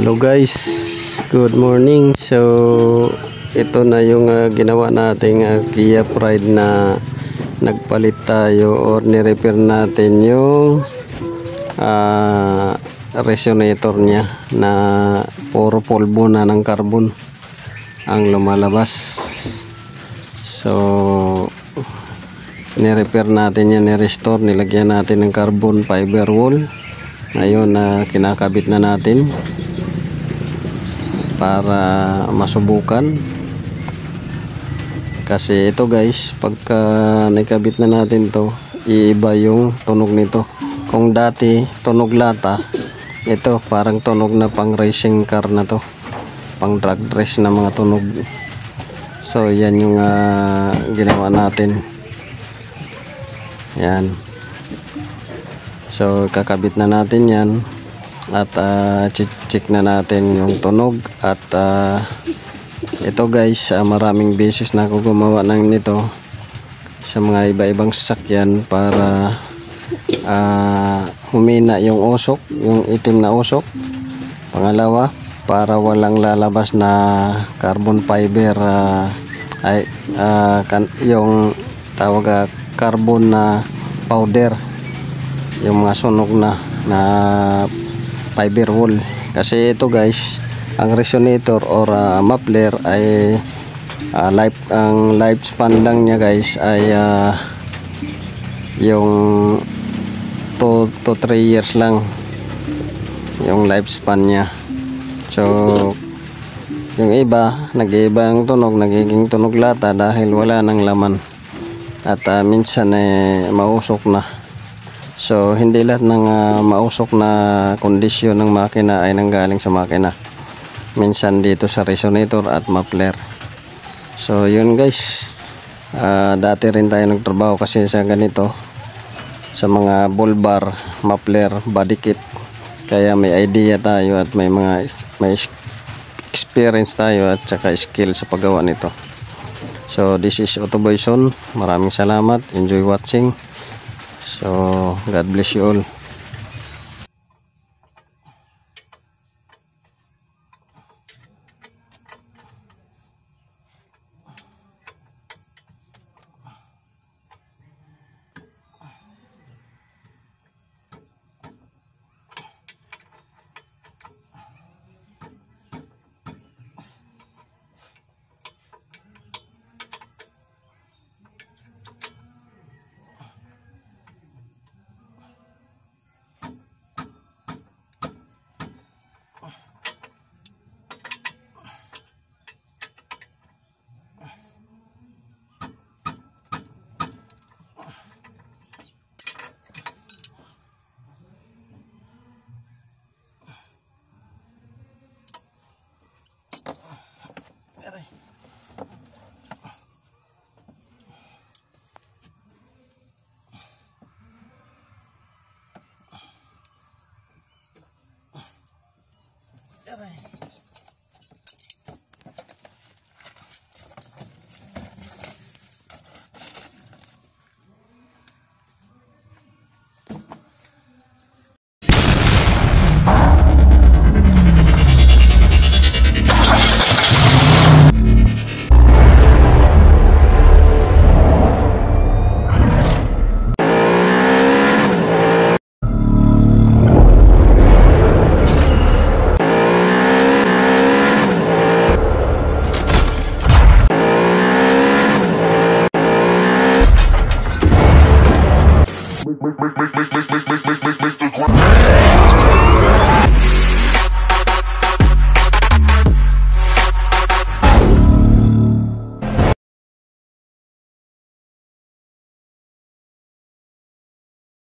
Hello guys, good morning. So ito na yung ginawa nating Kia Pride na nagpalit tayo or ni-repair natin yung resonator nya na puro polvo na ng carbon ang lumalabas. So ni-repair natin yan, ni-restore, nilagyan natin ng carbon fiber wall. Ngayon kinakabit na natin para masubukan, kasi ito guys, pagka nakabit na natin to, iiba yung tunog nito. Kung dati tunog lata, ito parang tunog na pang racing car na to, pang drag race na mga tunog. So yan yung ginawa natin, yan. So kakabit na natin yan at check na natin yung tunog. At ito guys, maraming beses na ako gumawa ng nito sa mga iba-ibang sasakyan para humina yung usok, yung itim na usok. Pangalawa, para walang lalabas na carbon fiber, yung tawag carbon na powder, yung mga sunog na fiber wall. Kasi ito guys, ang resonator or muffler ay ang lifespan lang niya guys ay yung 2 to 3 years lang yung lifespan niya. So yung iba, nag-iiba ang tunog, nagiging tunog lata dahil wala nang laman at minsan mausok na. So hindi lahat ng mausok na kondisyon ng makina ay nanggaling sa makina, minsan dito sa resonator at muffler. So yun guys, dati rin tayo nagtrabaho kasi sa ganito, sa mga ball bar, muffler, body kit, kaya may idea tayo at may experience tayo at saka skill sa paggawa nito. So this is Autoboy Son, maraming salamat, enjoy watching. So God bless you all. Aray.